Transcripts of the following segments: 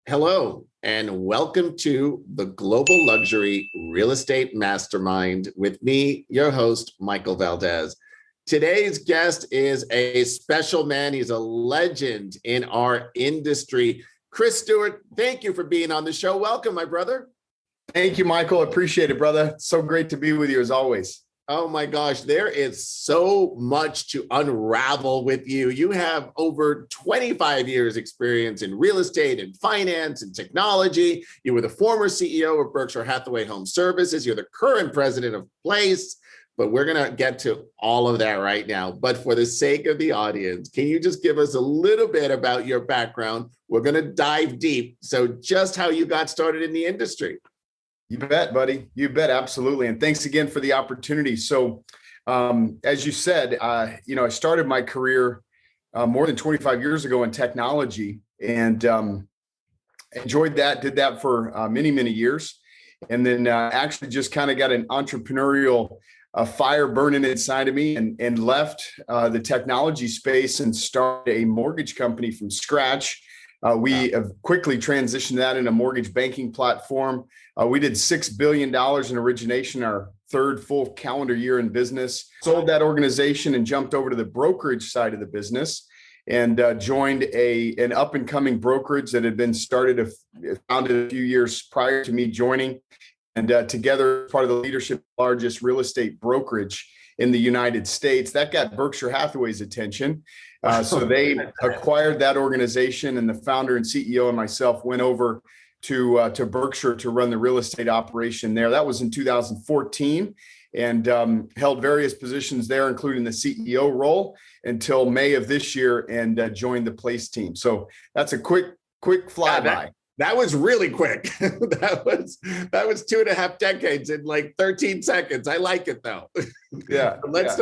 Hello, and welcome to the Global Luxury Real Estate Mastermind with me, your host, Michael Valdez. Today's guest is a special man. He's a legend in our industry. Chris Stuart, thank you for being on the show. Welcome, my brother. Thank you, Michael. Appreciate it, brother. So great to be with you as always. Oh my gosh, there is so much to unravel with you. You have over 25 years experience in real estate and finance and technology. You were the former CEO of Berkshire Hathaway Home Services. You're the current president of Place, but we're going to get to all of that right now. But for the sake of the audience, can you just give us a little bit about your background? We're going to dive deep. So just how you got started in the industry. You bet, buddy. You bet. Absolutely. And thanks again for the opportunity. So, as you said, I started my career more than 25 years ago in technology and enjoyed that, did that for many, many years. And then actually just kind of got an entrepreneurial fire burning inside of me and left the technology space and started a mortgage company from scratch. We have quickly transitioned that into a mortgage banking platform. We did $6 billion in origination, our third full calendar year in business, sold that organization and jumped over to the brokerage side of the business and joined an up and coming brokerage that had been founded a few years prior to me joining. And together, part of the leadership, largest real estate brokerage in the United States. That got Berkshire Hathaway's attention. So they acquired that organization, and the founder and CEO and myself went over to Berkshire to run the real estate operation there. That was in 2014, and held various positions there, including the CEO role until May of this year, and joined the Place team. So that's a quick flyby. That was really quick. that was 2.5 decades in like 13 seconds. I like it though. Yeah. Let's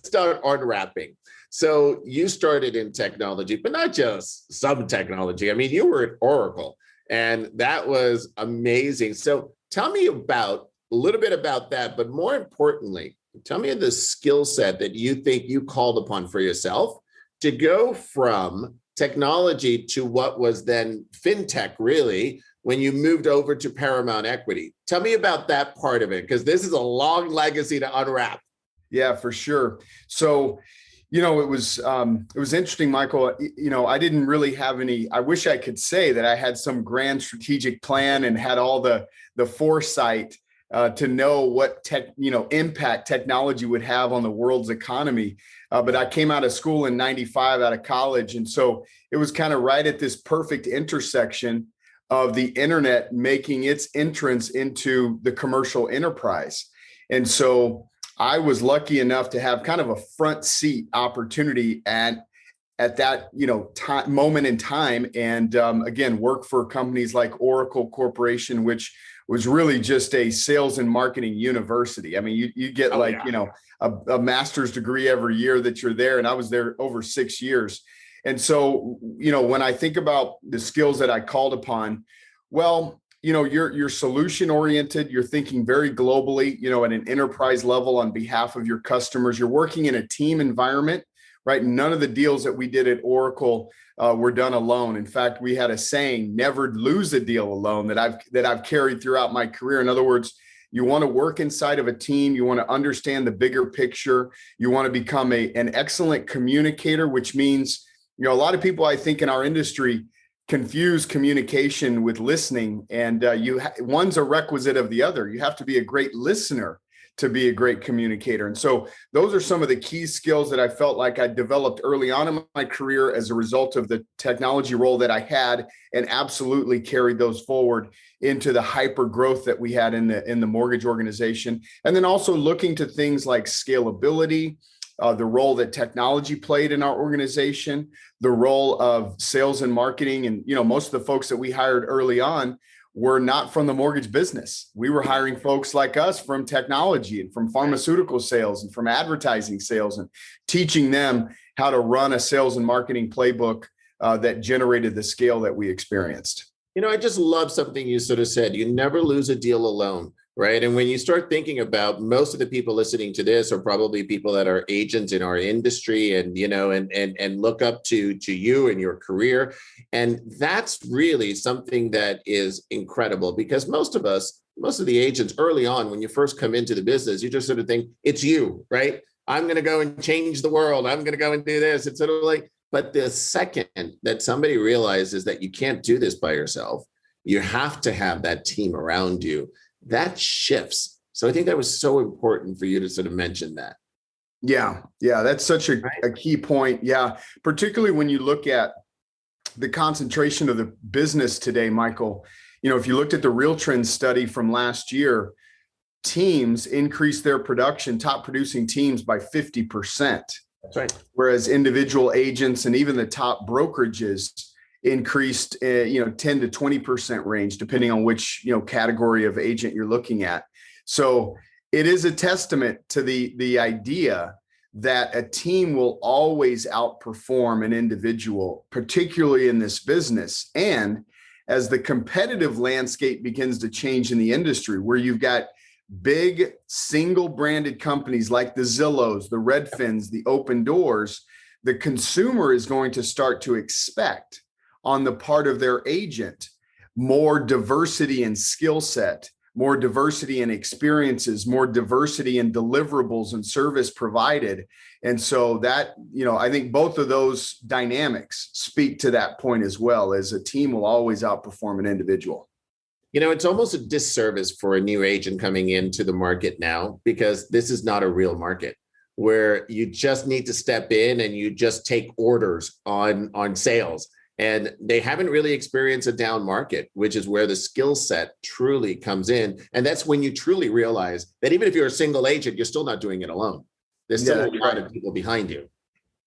start unwrapping. So you started in technology, but not just some technology. I mean, you were at Oracle, and that was amazing. So tell me a little bit about that, but more importantly, tell me the skill set that you think you called upon for yourself to go from technology to what was then fintech, really, when you moved over to Paramount Equity. Tell me about that part of it, because this is a long legacy to unwrap. Yeah, for sure. So, it was interesting, Michael. I didn't really have I wish I could say that I had some grand strategic plan and had all the foresight to know what impact technology would have on the world's economy. But I came out of school in 95, out of college. And so it was kind of right at this perfect intersection of the internet making its entrance into the commercial enterprise. And so I was lucky enough to have kind of a front seat opportunity at that moment in time, and again, work for companies like Oracle Corporation, which was really just a sales and marketing university. I mean, you get a master's degree every year that you're there, and I was there over 6 years. And so, when I think about the skills that I called upon, well, you're solution oriented. You're thinking very globally, at an enterprise level on behalf of your customers. You're working in a team environment, right? None of the deals that we did at Oracle were done alone. In fact, we had a saying, never lose a deal alone, that I've carried throughout my career. In other words, you want to work inside of a team. You want to understand the bigger picture. You want to become an excellent communicator, which means, a lot of people, I think, in our industry confuse communication with listening, and one's a requisite of the other. You have to be a great listener to be a great communicator. And so those are some of the key skills that I felt like I developed early on in my career as a result of the technology role that I had, and absolutely carried those forward into the hyper growth that we had in the mortgage organization. And then also looking to things like scalability, the role that technology played in our organization, the role of sales and marketing. And, most of the folks that we hired early on were not from the mortgage business. We were hiring folks like us from technology and from pharmaceutical sales and from advertising sales, and teaching them how to run a sales and marketing playbook that generated the scale that we experienced. I just love something you sort of said. You never lose a deal alone. right? And when you start thinking about, most of the people listening to this are probably people that are agents in our industry, and and look up to you and your career. And that's really something that is incredible, because most of the agents early on, when you first come into the business, you just sort of think it's you, right? I'm going to go and change the world. I'm going to go and do this. It's sort of like, but the second that somebody realizes that you can't do this by yourself, you have to have that team around you, that shifts. So I think that was so important for you to sort of mention that. Yeah. That's such a key point. Yeah. Particularly when you look at the concentration of the business today, Michael, if you looked at the Real Trends study from last year, teams increased their production, top producing teams, by 50%. That's right. Whereas individual agents and even the top brokerages increased, 10 to 20% range, depending on which, category of agent you're looking at. So it is a testament to the idea that a team will always outperform an individual, particularly in this business. And as the competitive landscape begins to change in the industry, where you've got big single branded companies like the Zillows, the Redfins, the Open Doors, the consumer is going to start to expect on the part of their agent more diversity in skill set, more diversity in experiences, more diversity in deliverables and service provided. And so that, I think both of those dynamics speak to that point as well, as a team will always outperform an individual. It's almost a disservice for a new agent coming into the market now, because this is not a real market where you just need to step in and you just take orders on sales. And they haven't really experienced a down market, which is where the skill set truly comes in. And that's when you truly realize that even if you're a single agent, you're still not doing it alone. There's still a lot of people behind you.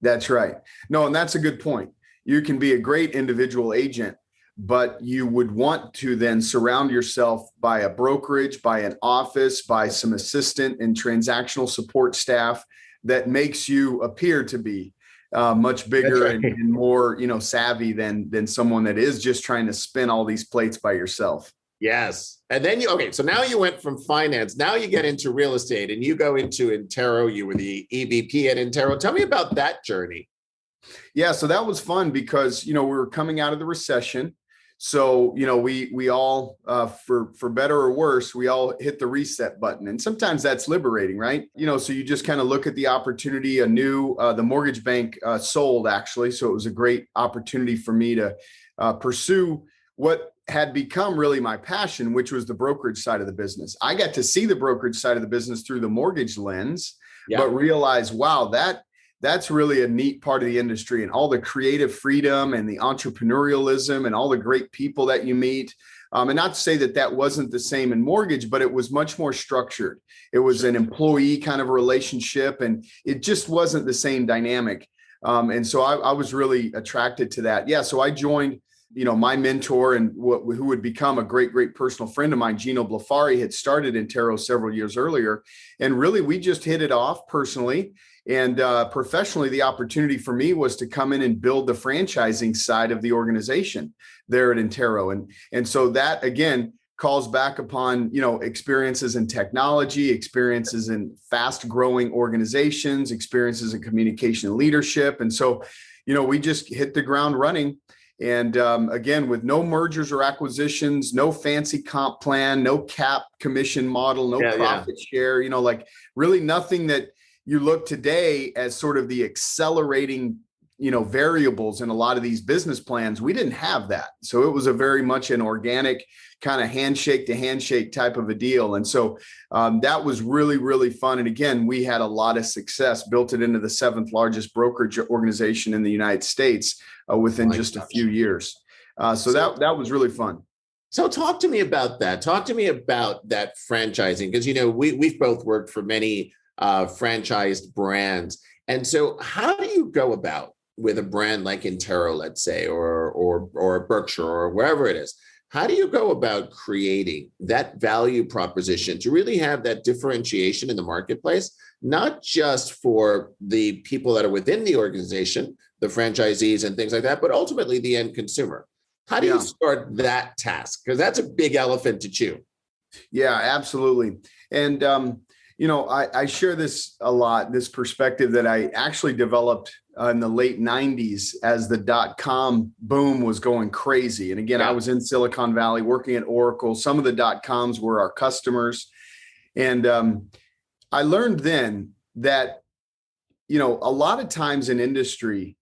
That's right. No, and that's a good point. You can be a great individual agent, but you would want to then surround yourself by a brokerage, by an office, by some assistant and transactional support staff that makes you appear to be much bigger and more, savvy than someone that is just trying to spin all these plates by yourself. Yes. And then so now you went from finance, now you get into real estate, and you go into Intero. You were the EVP at Intero. Tell me about that journey. Yeah. So that was fun because, we were coming out of the recession. So, we all, for better or worse, we all hit the reset button. And sometimes that's liberating, right? So you just kind of look at the opportunity. The mortgage bank sold, actually. So it was a great opportunity for me to pursue what had become really my passion, which was the brokerage side of the business. I got to see the brokerage side of the business through the mortgage lens, but realize, wow, that's really a neat part of the industry, and all the creative freedom and the entrepreneurialism and all the great people that you meet. And not to say that wasn't the same in mortgage, but it was much more structured. It was an employee kind of relationship, and it just wasn't the same dynamic. And so I was really attracted to that. Yeah. So I joined, my mentor and who would become a great, great personal friend of mine, Gino Blafari, had started Intero several years earlier. And really, we just hit it off personally. And professionally, the opportunity for me was to come in and build the franchising side of the organization there at Intero. And so that, again, calls back upon, experiences in technology, experiences in fast growing organizations, experiences in communication and leadership. And so, we just hit the ground running. And again, with no mergers or acquisitions, no fancy comp plan, no cap commission model, no profit share, really nothing that you look today as sort of the accelerating, variables in a lot of these business plans. We didn't have that. So it was a very much an organic kind of handshake to handshake type of a deal. And so that was really, really fun. And again, we had a lot of success, built it into the 7th largest brokerage organization in the United States within just a few years. So that was really fun. So talk to me about that. Talk to me about that franchising, because, we've both worked for many franchised brands. And so how do you go about with a brand like Intero, let's say, or Berkshire or wherever it is? How do you go about creating that value proposition to really have that differentiation in the marketplace, not just for the people that are within the organization, the franchisees and things like that, but ultimately the end consumer? How do you start that task? Because that's a big elephant to chew. Yeah, absolutely. And, I share this a lot, this perspective that I actually developed in the late 90s as the dot-com boom was going crazy. And again, I Yeah. was in Silicon Valley working at Oracle. Some of the dot-coms were our customers. And I learned then that, a lot of times in industry,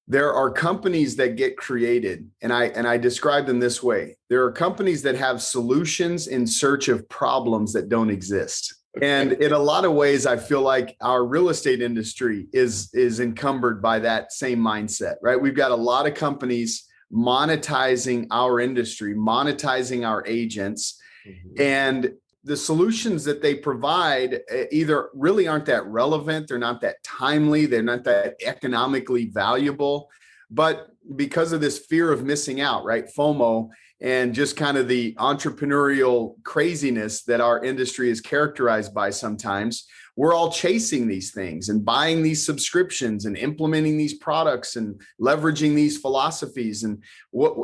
there are companies that get created, and I describe them this way. There are companies that have solutions in search of problems that don't exist. And in a lot of ways, I feel like our real estate industry is encumbered by that same mindset, right? We've got a lot of companies monetizing our industry, monetizing our agents, and the solutions that they provide either really aren't that relevant, they're not that timely, they're not that economically valuable. But because of this fear of missing out, right? FOMO, and just kind of the entrepreneurial craziness that our industry is characterized by sometimes, we're all chasing these things and buying these subscriptions and implementing these products and leveraging these philosophies. And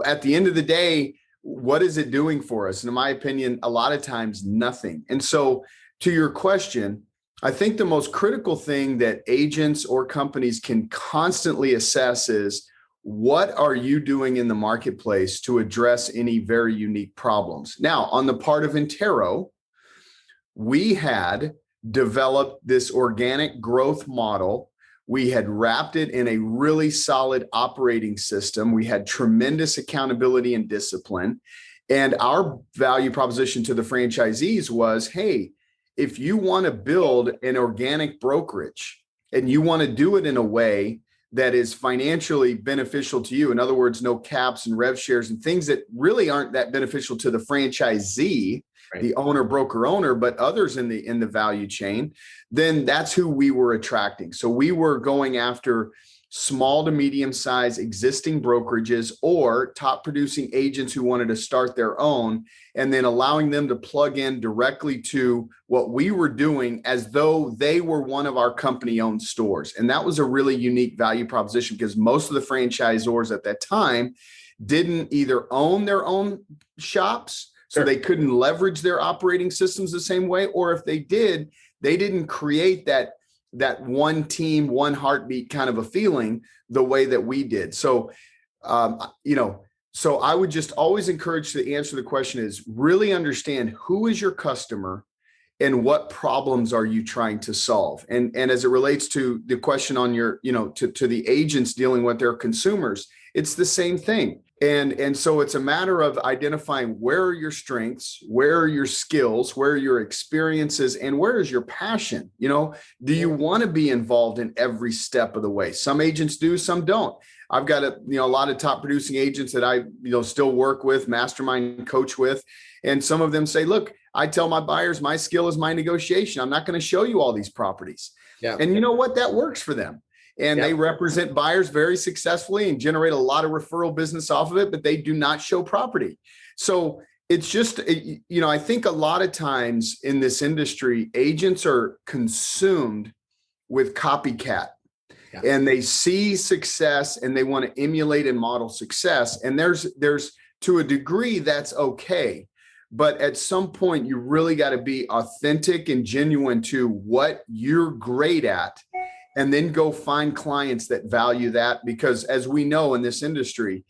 at the end of the day, what is it doing for us? And in my opinion, a lot of times nothing. And so to your question, I think the most critical thing that agents or companies can constantly assess is, what are you doing in the marketplace to address any very unique problems? Now, on the part of Intero, we had developed this organic growth model. We had wrapped it in a really solid operating system. We had tremendous accountability and discipline. And our value proposition to the franchisees was, hey, if you want to build an organic brokerage and you want to do it in a way that is financially beneficial to you, in other words, no caps and rev shares and things that really aren't that beneficial to the franchisee, right, the owner, broker owner, but others in the value chain, then that's who we were attracting. So we were going after small to medium size existing brokerages or top producing agents who wanted to start their own, and then allowing them to plug in directly to what we were doing as though they were one of our company owned stores. And that was a really unique value proposition because most of the franchisors at that time didn't either own their own shops, so they couldn't leverage their operating systems the same way, or if they did, they didn't create that one team, one heartbeat kind of a feeling the way that we did. So, so I would just always encourage to answer the question is really understand who is your customer and what problems are you trying to solve? And as it relates to the question on your, to the agents dealing with their consumers, it's the same thing. And so it's a matter of identifying where are your strengths, where are your skills, where are your experiences, and where is your passion? Do you want to be involved in every step of the way? Some agents do, some don't. I've got a lot of top producing agents that I still work with, mastermind coach with, and some of them say, look, I tell my buyers my skill is my negotiation. I'm not going to show you all these properties. Yeah. And you know what? That works for them. And they represent buyers very successfully and generate a lot of referral business off of it, but they do not show property. So it's just, I think a lot of times in this industry, agents are consumed with copycat. Yeah. And they see success and they want to emulate and model success. And there's to a degree that's okay. But at some point, you really got to be authentic and genuine to what you're great at. And then go find clients that value that, because as we know in this industry,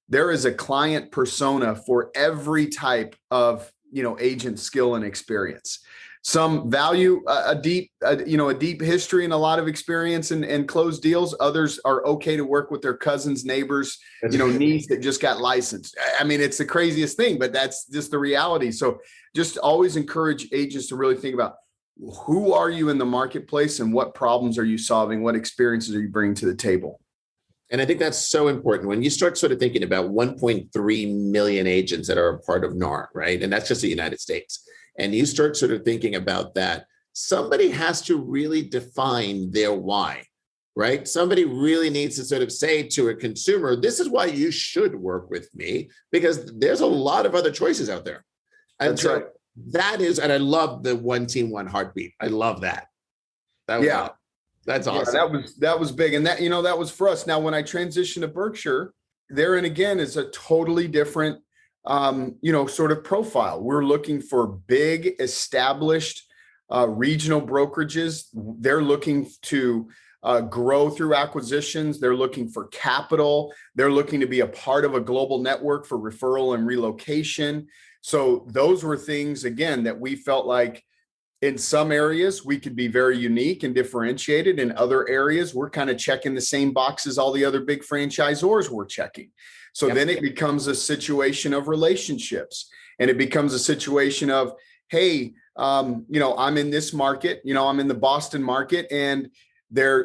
there is a client persona for every type of, agent skill and experience. Some value a deep history and a lot of experience and closed deals. Others are okay to work with their cousin's neighbor's, niece that just got licensed. I mean, it's the craziest thing, but that's just the reality. So just always encourage agents to really think about, who are you in the marketplace and what problems are you solving? What experiences are you bringing to the table? And I think that's so important when you start sort of thinking about 1.3 million agents that are a part of NAR, right? And that's just the United States. And you start sort of thinking about that, somebody has to really define their why, right? Somebody really needs to sort of say to a consumer, this is why you should work with me, because there's a lot of other choices out there. And that's right. That is, and I love the one team, one heartbeat. I love that. That's awesome. Yeah, that was big. And that was for us. Now, when I transitioned to Berkshire, therein again is a totally different sort of profile. We're looking for big, established regional brokerages. They're looking to grow through acquisitions. They're looking for capital. They're looking to be a part of a global network for referral and relocation. So those were things, again, that we felt like in some areas we could be very unique and differentiated. In other areas, we're kind of checking the same boxes all the other big franchisors were checking. So then it becomes a situation of relationships, and it becomes a situation of, hey, I'm in this market, I'm in the Boston market, and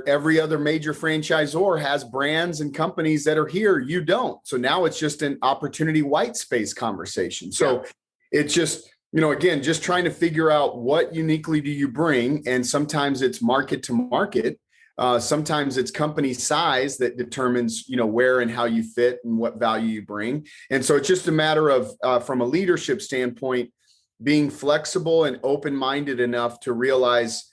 every other major franchisor has brands and companies that are here. You don't. So now it's just an opportunity white space conversation. So it's just, again, just trying to figure out what uniquely do you bring. And sometimes it's market to market. Sometimes it's company size that determines, where and how you fit and what value you bring. And so it's just a matter of, from a leadership standpoint, being flexible and open-minded enough to realize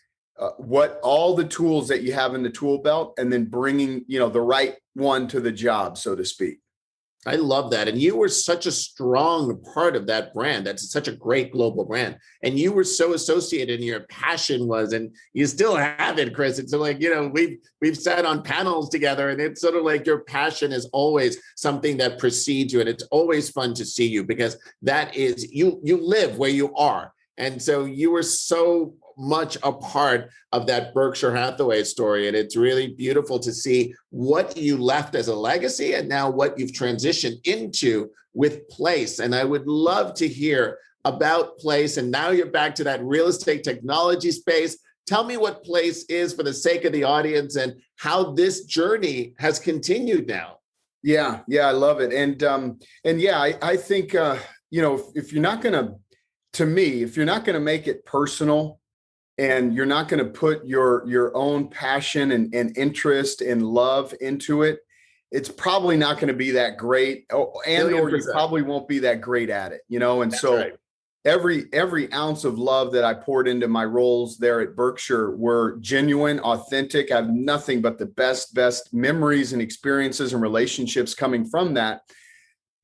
what all the tools that you have in the tool belt, and then bringing, the right one to the job, so to speak. I love that. And you were such a strong part of that brand. That's such a great global brand. And you were so associated, and your passion was, and you still have it, Chris. It's like, we've sat on panels together, and it's sort of like your passion is always something that precedes you. And it's always fun to see you, because that is, you live where you are. And so you were so much a part of that Berkshire Hathaway story. And it's really beautiful to see what you left as a legacy and now what you've transitioned into with Place. And I would love to hear about Place. And now you're back to that real estate technology space. Tell me what Place is for the sake of the audience, and how this journey has continued now. Yeah, I love it. And yeah, I think, if you're not going to, if you're not going to make it personal, and you're not going to put your own passion and interest and love into it, it's probably not going to be that great, or you probably won't be that great at it, And that's so right. Every ounce of love that I poured into my roles there at Berkshire were genuine, authentic. I have nothing but the best memories and experiences and relationships coming from that.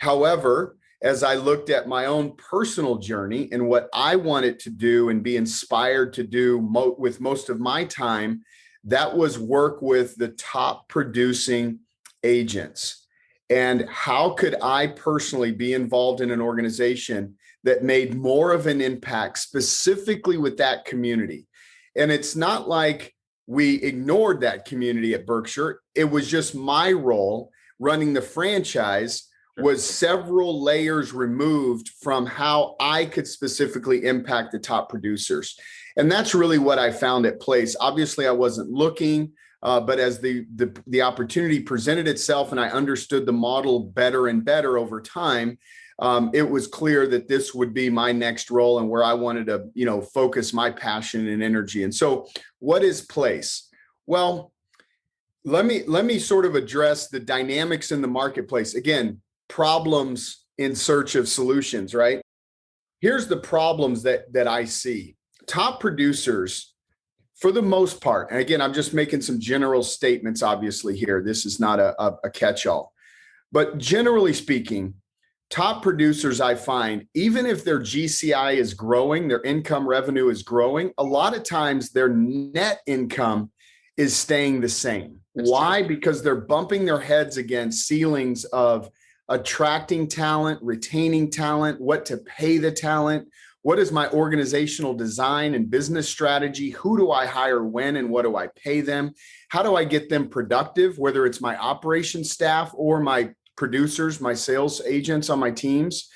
However, as I looked at my own personal journey and what I wanted to do and be inspired to do with most of my time, that was work with the top producing agents. And how could I personally be involved in an organization that made more of an impact specifically with that community? And it's not like we ignored that community at Berkshire. It was just my role running the franchise was several layers removed from how I could specifically impact the top producers. And that's really what I found at Place. Obviously, I wasn't looking, but as the opportunity presented itself and I understood the model better and better over time, it was clear that this would be my next role and where I wanted to, focus my passion and energy. And so what is Place? Well, let me sort of address the dynamics in the marketplace. Again, problems in search of solutions, right? Here's the problems that I see. Top producers, for the most part, and again, I'm just making some general statements, obviously, here. This is not a catch-all. But generally speaking, top producers, I find, even if their GCI is growing, their income revenue is growing, a lot of times their net income is staying the same. Why? Because they're bumping their heads against ceilings of attracting talent, retaining talent, what to pay the talent, what is my organizational design and business strategy, who do I hire when and what do I pay them, how do I get them productive, whether it's my operations staff or my producers, my sales agents on my teams.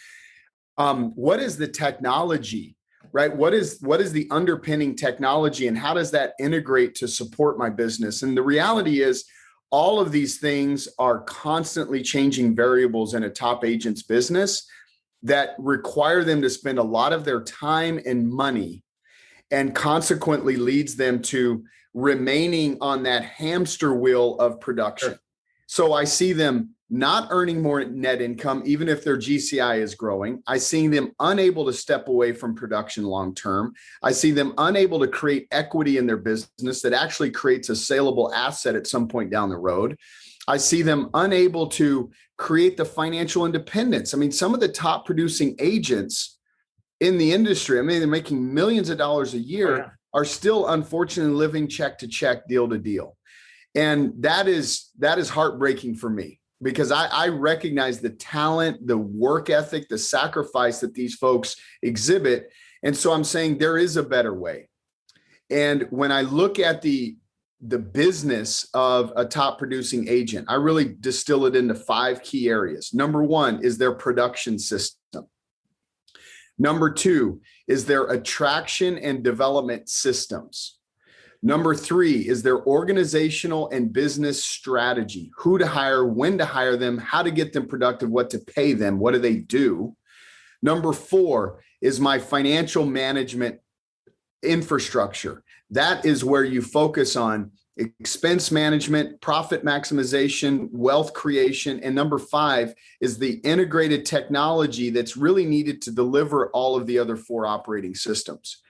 What is the technology, right? What is the underpinning technology, and how does that integrate to support my business? And the reality is, all of these things are constantly changing variables in a top agent's business that require them to spend a lot of their time and money, and consequently leads them to remaining on that hamster wheel of production. Sure. So I see them not earning more net income, even if their GCI is growing. I see them unable to step away from production long-term. I see them unable to create equity in their business that actually creates a saleable asset at some point down the road. I see them unable to create the financial independence. I mean, some of the top producing agents in the industry, I mean, they're making millions of dollars a year, are still unfortunately living check to check, deal to deal. And that is heartbreaking for me, because I recognize the talent, the work ethic, the sacrifice that these folks exhibit. And so I'm saying there is a better way. And when I look at the business of a top producing agent, I really distill it into 5 key areas. Number 1 is their production system. Number 2 is their attraction and development systems. Number 3 is their organizational and business strategy, who to hire, when to hire them, how to get them productive, what to pay them, what do they do. Number 4 is my financial management infrastructure. That is where you focus on expense management, profit maximization, wealth creation. And number 5 is the integrated technology that's really needed to deliver all of the other 4 operating systems.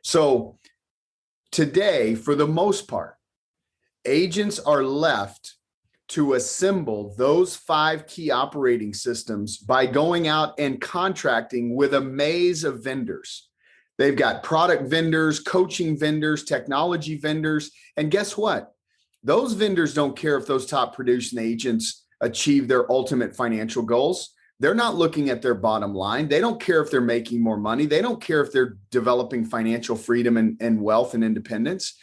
So today, for the most part, agents are left to assemble those 5 key operating systems by going out and contracting with a maze of vendors. They've got product vendors, coaching vendors, technology vendors. And guess what? Those vendors don't care if those top producing agents achieve their ultimate financial goals. They're not looking at their bottom line. They don't care if they're making more money. They don't care if they're developing financial freedom and wealth and independence.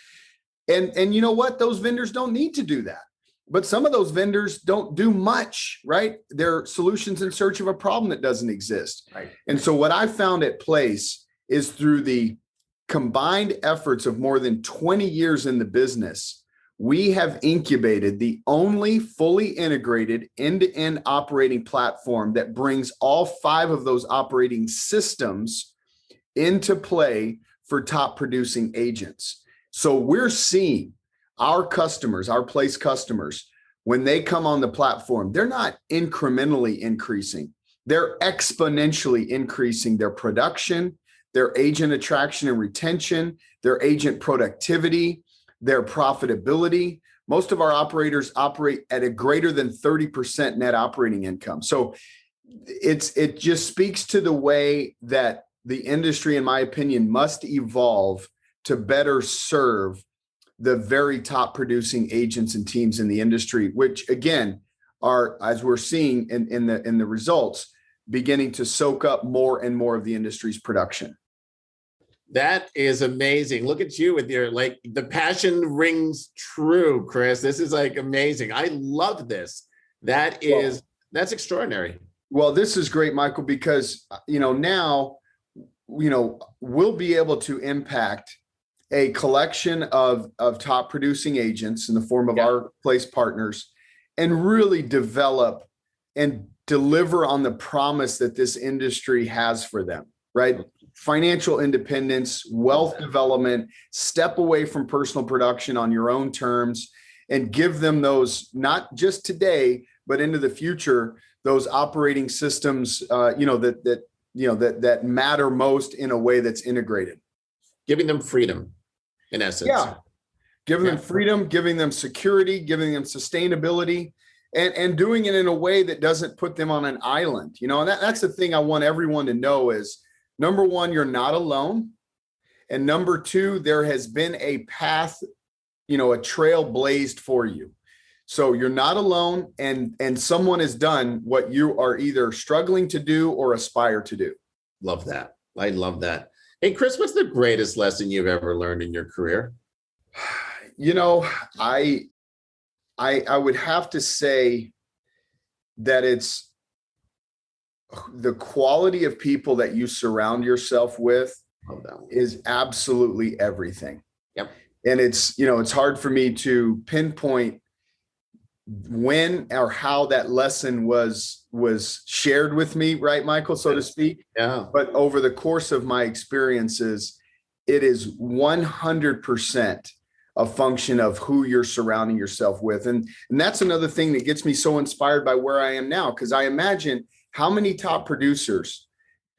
And you know what? Those vendors don't need to do that. But some of those vendors don't do much, right? They're solutions in search of a problem that doesn't exist. Right. And so what I found at Place is, through the combined efforts of more than 20 years in the business, we have incubated the only fully integrated end-to-end operating platform that brings all 5 of those operating systems into play for top producing agents. So we're seeing our customers, our Place customers, when they come on the platform, they're not incrementally increasing. They're exponentially increasing their production, their agent attraction and retention, their agent productivity, their profitability. Most of our operators operate at a greater than 30% net operating income. So it just speaks to the way that the industry, in my opinion, must evolve to better serve the very top producing agents and teams in the industry, which again are, as we're seeing in the results, beginning to soak up more and more of the industry's production. That is amazing. Look at you with your, like, the passion rings true, Chris. This is like amazing. I love this. That's extraordinary. Well, this is great, Michael, because, now, we'll be able to impact a collection of top producing agents in the form of our Place partners, and really develop and deliver on the promise that this industry has for them, right? Financial independence, wealth development, step away from personal production on your own terms, and give them those, not just today, but into the future, those operating systems, that matter most in a way that's integrated. Giving them freedom, in essence. Yeah. Giving them freedom, giving them security, giving them sustainability, and doing it in a way that doesn't put them on an island. And that's the thing I want everyone to know is, number 1, you're not alone. And number 2, there has been a path, a trail blazed for you. So you're not alone, and someone has done what you are either struggling to do or aspire to do. Love that. I love that. Hey, Chris, what's the greatest lesson you've ever learned in your career? I would have to say that it's the quality of people that you surround yourself with is absolutely everything. Yep. And it's hard for me to pinpoint when or how that lesson was shared with me, right, Michael, so to speak. Yeah. But over the course of my experiences, it is 100% a function of who you're surrounding yourself with. And that's another thing that gets me so inspired by where I am now, because I imagine how many top producers,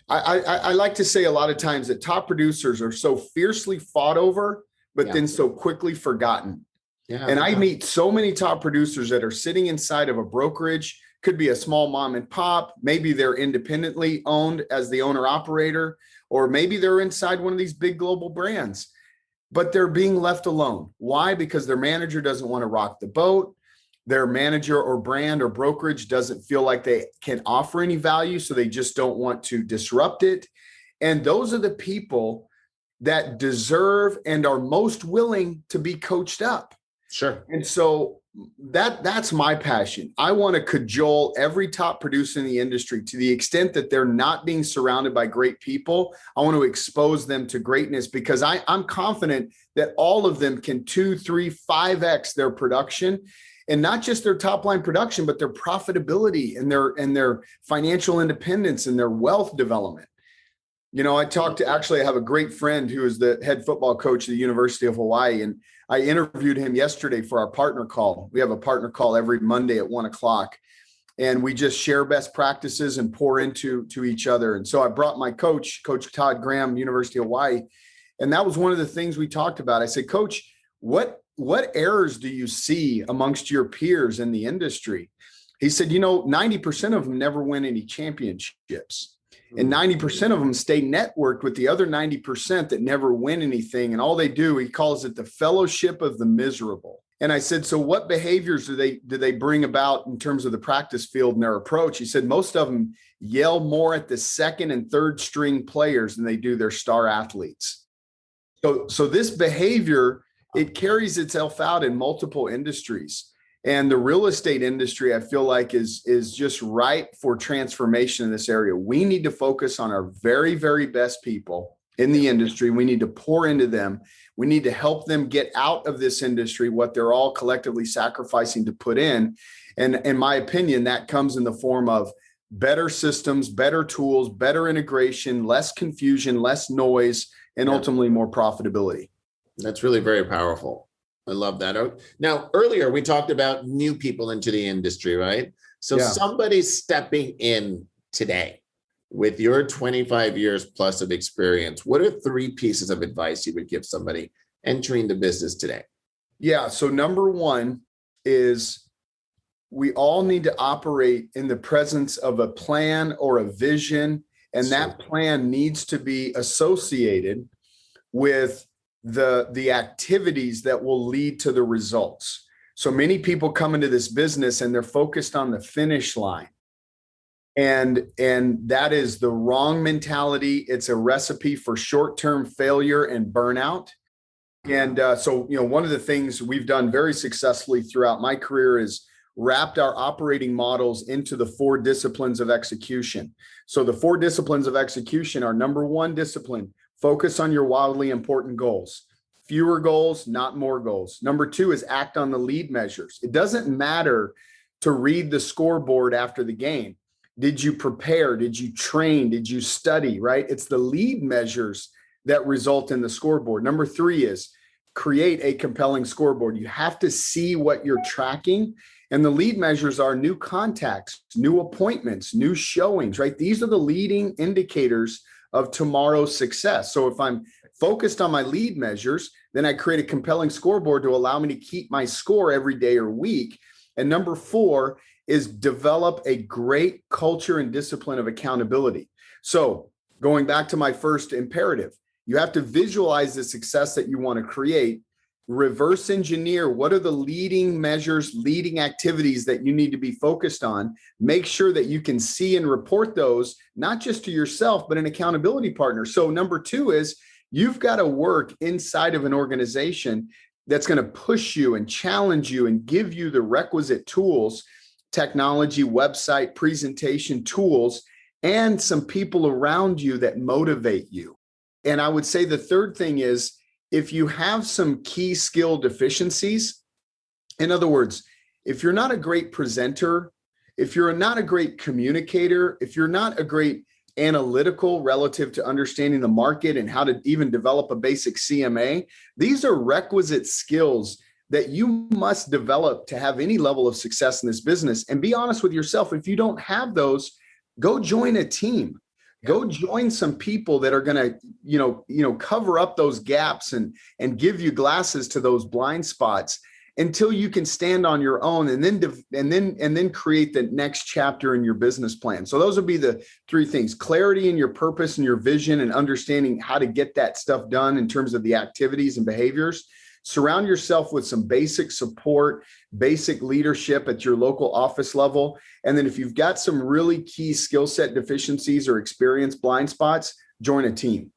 I like to say a lot of times that top producers are so fiercely fought over, but then so quickly forgotten. And I meet so many top producers that are sitting inside of a brokerage, could be a small mom and pop. Maybe they're independently owned as the owner operator, or maybe they're inside one of these big global brands, but they're being left alone. Why? Because their manager doesn't want to rock the boat. Their manager or brand or brokerage doesn't feel like they can offer any value, so they just don't want to disrupt it. And those are the people that deserve and are most willing to be coached up. Sure. And so that's my passion. I want to cajole every top producer in the industry to the extent that they're not being surrounded by great people. I want to expose them to greatness, because I'm confident that all of them can 2, 3, 5x their production. And not just their top line production, but their profitability and their financial independence and their wealth development. You know, I have a great friend who is the head football coach at the University of Hawaii. And I interviewed him yesterday for our partner call. We have a partner call every Monday at 1:00. And we just share best practices and pour into each other. And so I brought my coach, Coach Todd Glrem, University of Hawaii. And that was one of the things we talked about. I said, Coach, what errors do you see amongst your peers in the industry? He said, 90% of them never win any championships. And 90% of them stay networked with the other 90% that never win anything. And all they do, he calls it the fellowship of the miserable. And I said, so what behaviors do they bring about in terms of the practice field and their approach? He said, most of them yell more at the second and third string players than they do their star athletes. So this behavior, it carries itself out in multiple industries. And the real estate industry, I feel like, is just ripe for transformation in this area. We need to focus on our very, very best people in the industry. We need to pour into them. We need to help them get out of this industry what they're all collectively sacrificing to put in. And in my opinion, that comes in the form of better systems, better tools, better integration, less confusion, less noise, and ultimately more profitability. That's really very powerful. I love that. Now, earlier we talked about new people into the industry, right? So somebody's stepping in today with your 25 years plus of experience. What are 3 pieces of advice you would give somebody entering the business today? Yeah. So number 1 is we all need to operate in the presence of a plan or a vision. And that plan needs to be associated with the activities that will lead to the results. So many people come into this business and they're focused on the finish line. And that is the wrong mentality. It's a recipe for short-term failure and burnout. And so one of the things we've done very successfully throughout my career is wrapped our operating models into the 4 disciplines of execution. So the 4 disciplines of execution are: number 1 discipline, focus on your wildly important goals. Fewer goals, not more goals. Number 2 is act on the lead measures. It doesn't matter to read the scoreboard after the game. Did you prepare? Did you train? Did you study, right? It's the lead measures that result in the scoreboard. Number 3 is create a compelling scoreboard. You have to see what you're tracking. And the lead measures are new contacts, new appointments, new showings, right? These are the leading indicators of tomorrow's success. So if I'm focused on my lead measures, then I create a compelling scoreboard to allow me to keep my score every day or week. And number 4 is develop a great culture and discipline of accountability. So going back to my first imperative, you have to visualize the success that you want to create, reverse engineer what are the leading measures, leading activities that you need to be focused on. Make sure that you can see and report those, not just to yourself, but an accountability partner. So number 2 is you've got to work inside of an organization that's going to push you and challenge you and give you the requisite tools, technology, website, presentation tools, and some people around you that motivate you. And I would say the third thing is, if you have some key skill deficiencies, in other words, if you're not a great presenter, if you're not a great communicator, if you're not a great analytical relative to understanding the market and how to even develop a basic CMA, these are requisite skills that you must develop to have any level of success in this business. And be honest with yourself. If you don't have those, go join a team. Go join some people that are going to, cover up those gaps and give you glasses to those blind spots. until you can stand on your own, and then create the next chapter in your business plan. So those would be the three things: clarity in your purpose and your vision, and understanding how to get that stuff done in terms of the activities and behaviors. Surround yourself with some basic support, basic leadership at your local office level. And then if you've got some really key skill set deficiencies or experience blind spots, join a team.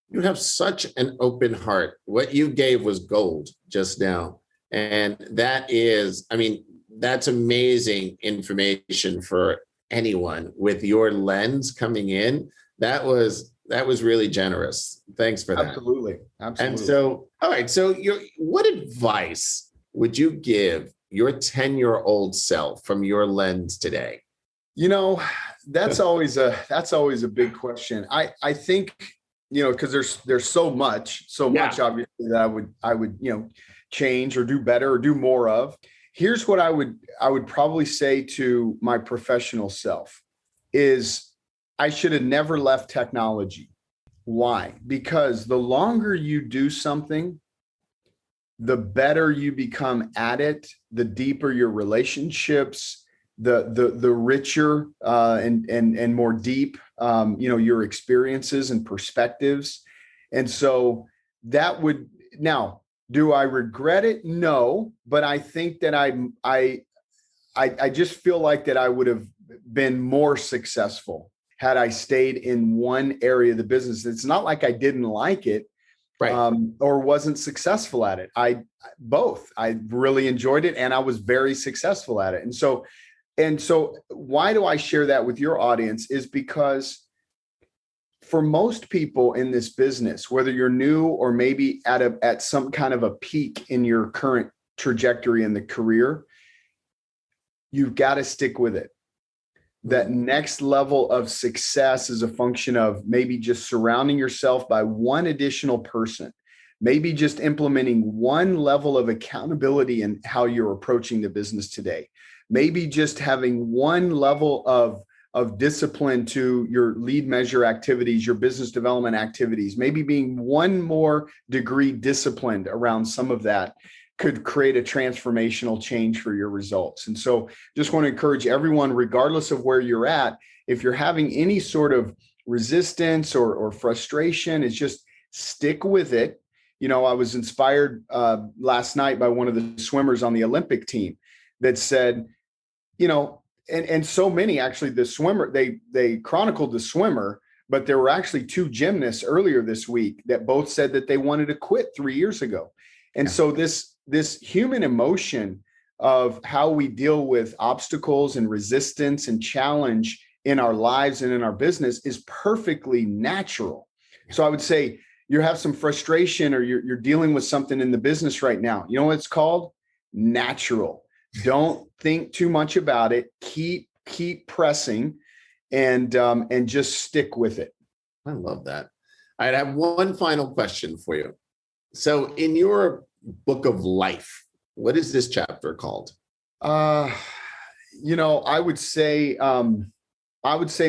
You have such an open heart. What you gave was gold just now. And that is, I mean, that's amazing information for anyone with your lens coming in. That was really generous. Thanks for that. Absolutely. And so, all right. So what advice would you give your 10-year-old self from your lens today? That's always a big question. I think, because there's so much obviously that I would, change or do better or do more of. Here's what I would probably say to my professional self is I should have never left technology. Why? Because the longer you do something, the better you become at it, the deeper your relationships, the richer and more deep, your experiences and perspectives. And so that would, now, do I regret it? No, but I think that I just feel like that I would have been more successful had I stayed in one area of the business. It's not like I didn't like it, right, or wasn't successful at it. I really enjoyed it, and I was very successful at it. And so why do I share that with your audience is because for most people in this business, whether you're new or maybe at some kind of a peak in your current trajectory in the career, you've got to stick with it. That next level of success is a function of maybe just surrounding yourself by one additional person, maybe just implementing one level of accountability in how you're approaching the business today, maybe just having one level of discipline to your lead measure activities, your business development activities, maybe being one more degree disciplined around some of that could create a transformational change for your results. And so just want to encourage everyone, regardless of where you're at, if you're having any sort of resistance or frustration, is just stick with it. I was inspired last night by one of the swimmers on the Olympic team that said, and so many, actually, the swimmer, they chronicled the swimmer, but there were actually two gymnasts earlier this week that both said that they wanted to quit 3 years ago. And so this human emotion of how we deal with obstacles and resistance and challenge in our lives and in our business is perfectly natural. So I would say you have some frustration or you're dealing with something in the business right now. You know what it's called? Natural. Don't think too much about it. Keep pressing and just stick with it. I love that. I have one final question for you. So in your book of life, what is this chapter called? I would say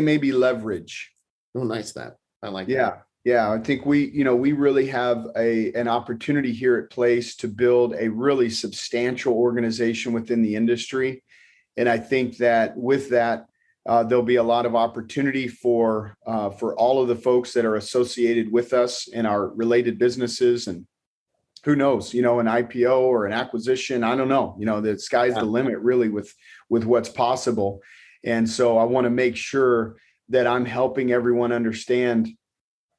maybe leverage. Oh, nice. I like that. Yeah. Yeah, I think we really have an opportunity here at Place to build a really substantial organization within the industry. And I think that with that, there'll be a lot of opportunity for all of the folks that are associated with us in our related businesses. And who knows, an IPO or an acquisition, I don't know, the sky's the limit really with what's possible. And so I want to make sure that I'm helping everyone understand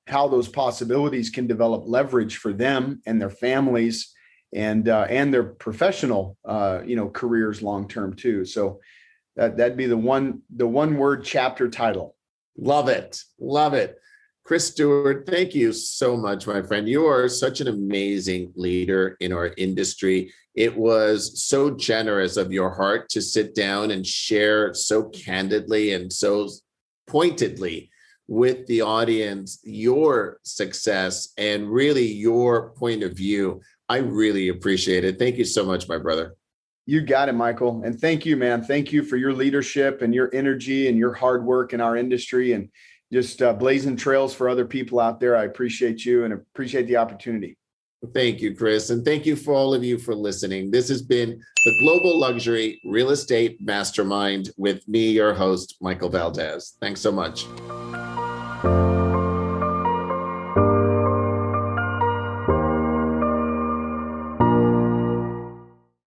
how those possibilities can develop leverage for them and their families and their professional, careers long-term too. So that'd be the one word chapter title. Love it. Love it. Chris Stuart, thank you so much, my friend. You are such an amazing leader in our industry. It was so generous of your heart to sit down and share so candidly and so pointedly with the audience your success and really your point of view. I really appreciate it. Thank you so much, my brother. You got it, Michael. And thank you, man. Thank you for your leadership and your energy and your hard work in our industry and just blazing trails for other people out there. I appreciate you and appreciate the opportunity. Thank you, Chris. And thank you for all of you for listening. This has been the Global Luxury Real Estate Mastermind with me, your host, Michael Valdez. Thanks so much.